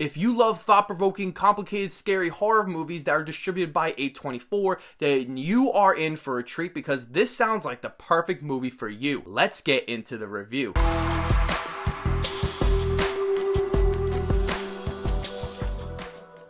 If you love thought-provoking, complicated, scary horror movies that are distributed by A24, then you are in for a treat because this sounds like the perfect movie for you. Let's get into the review.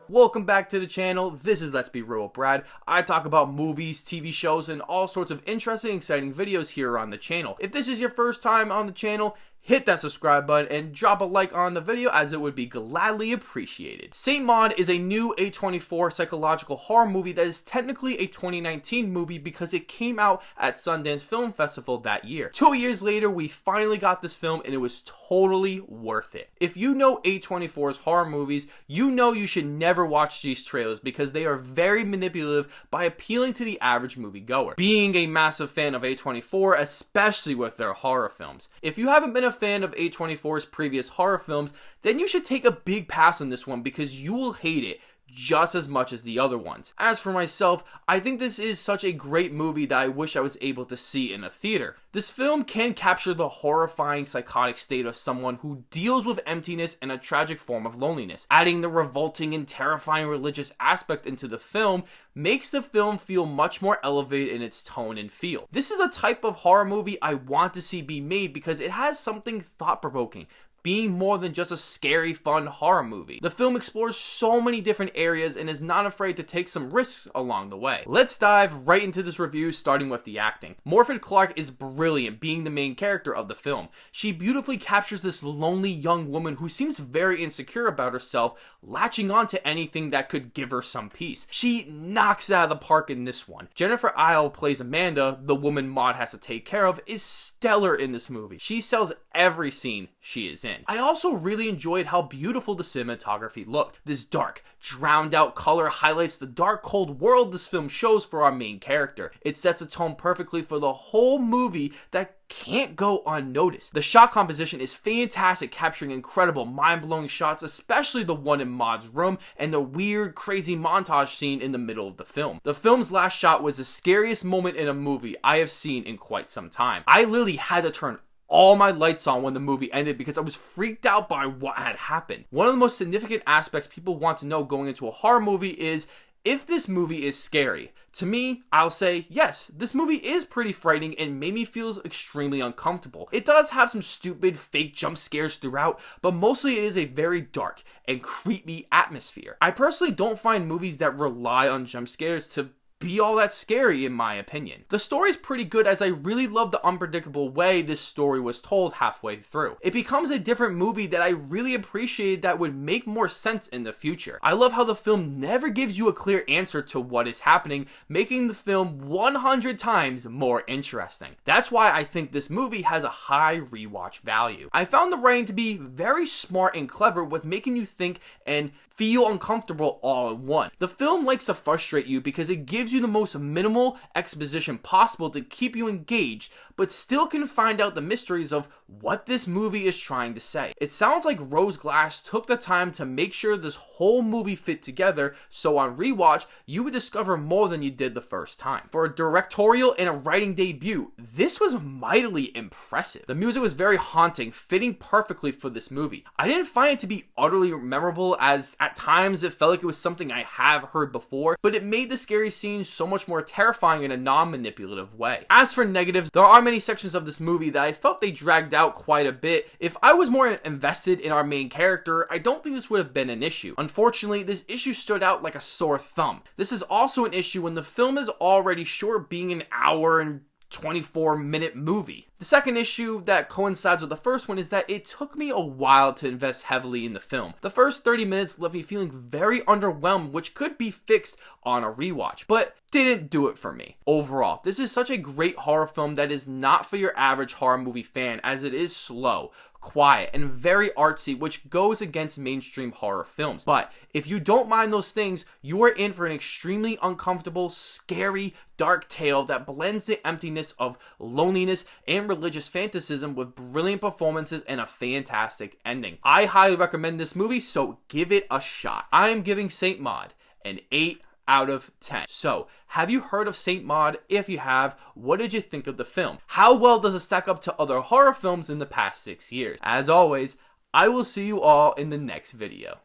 Welcome back to the channel. This is Let's Be Real with Brad. I talk about movies, TV shows, and all sorts of interesting, exciting videos here on the channel. If this is your first time on the channel, hit that subscribe button and drop a like on the video as it would be gladly appreciated. Saint Maud is a new A24 psychological horror movie that is technically a 2019 movie because it came out at Sundance Film Festival that year. 2 years later, we finally got this film and it was totally worth it. If you know A24's horror movies, you know you should never watch these trailers because they are very manipulative by appealing to the average moviegoer. Being a massive fan of A24, especially with their horror films. If you haven't been a fan of A24's previous horror films, then you should take a big pass on this one because you will hate it just as much as the other ones. As for myself, I think this is such a great movie that I wish I was able to see in a theater. This film can capture the horrifying psychotic state of someone who deals with emptiness and a tragic form of loneliness. Adding the revolting and terrifying religious aspect into the film makes the film feel much more elevated in its tone and feel. This is a type of horror movie I want to see be made because it has something thought-provoking, being more than just a scary, fun horror movie. The film explores so many different areas and is not afraid to take some risks along the way. Let's dive right into this review, starting with the acting. Morfydd Clark is brilliant, being the main character of the film. She beautifully captures this lonely young woman who seems very insecure about herself, latching on to anything that could give her some peace. She knocks it out of the park in this one. Jennifer Isle plays Amanda, the woman Maud has to take care of, is stellar in this movie. She sells every scene she is in. I also really enjoyed how beautiful the cinematography looked. This dark, drowned out color highlights the dark, cold world this film shows for our main character. It sets a tone perfectly for the whole movie that can't go unnoticed. The shot composition is fantastic, capturing incredible, mind-blowing shots, especially the one in Maud's room and the weird, crazy montage scene in the middle of the film. The film's last shot was the scariest moment in a movie I have seen in quite some time. I literally had to turn all my lights on when the movie ended because I was freaked out by what had happened. One of the most significant aspects people want to know going into a horror movie is if this movie is scary. To me, I'll say, yes, this movie is pretty frightening and made me feel extremely uncomfortable. It does have some stupid fake jump scares throughout, but mostly it is a very dark and creepy atmosphere. I personally don't find movies that rely on jump scares to be all that scary in my opinion. The story is pretty good as I really love the unpredictable way this story was told halfway through. It becomes a different movie that I really appreciated that would make more sense in the future. I love how the film never gives you a clear answer to what is happening, making the film 100 times more interesting. That's why I think this movie has a high rewatch value. I found the writing to be very smart and clever with making you think and feel uncomfortable all in one. The film likes to frustrate you because it gives you the most minimal exposition possible to keep you engaged, but still can find out the mysteries of what this movie is trying to say. It sounds like Rose Glass took the time to make sure this whole movie fit together, so on rewatch, you would discover more than you did the first time. For a directorial and a writing debut, this was mightily impressive. The music was very haunting, fitting perfectly for this movie. I didn't find it to be utterly memorable, as at times it felt like it was something I have heard before, but it made the scary scenes so much more terrifying in a non-manipulative way. As for negatives, there are many sections of this movie that I felt they dragged out quite a bit. If I was more invested in our main character, I don't think this would have been an issue. Unfortunately, this issue stood out like a sore thumb. This is also an issue when the film is already short, being an hour and 24-minute movie. The second issue that coincides with the first one is that it took me a while to invest heavily in the film. The first 30 minutes left me feeling very underwhelmed, which could be fixed on a rewatch, but didn't do it for me. Overall, this is such a great horror film that is not for your average horror movie fan, as it is slow, quiet, and very artsy, which goes against mainstream horror films. But if you don't mind those things, you are in for an extremely uncomfortable, scary, dark tale that blends the emptiness of loneliness and religious fanaticism with brilliant performances and a fantastic ending. I highly recommend this movie, so give it a shot. I am giving Saint Maud an 8 out of 10. So, have you heard of Saint Maud? If you have, what did you think of the film? How well does it stack up to other horror films in the past 6 years? As always, I will see you all in the next video.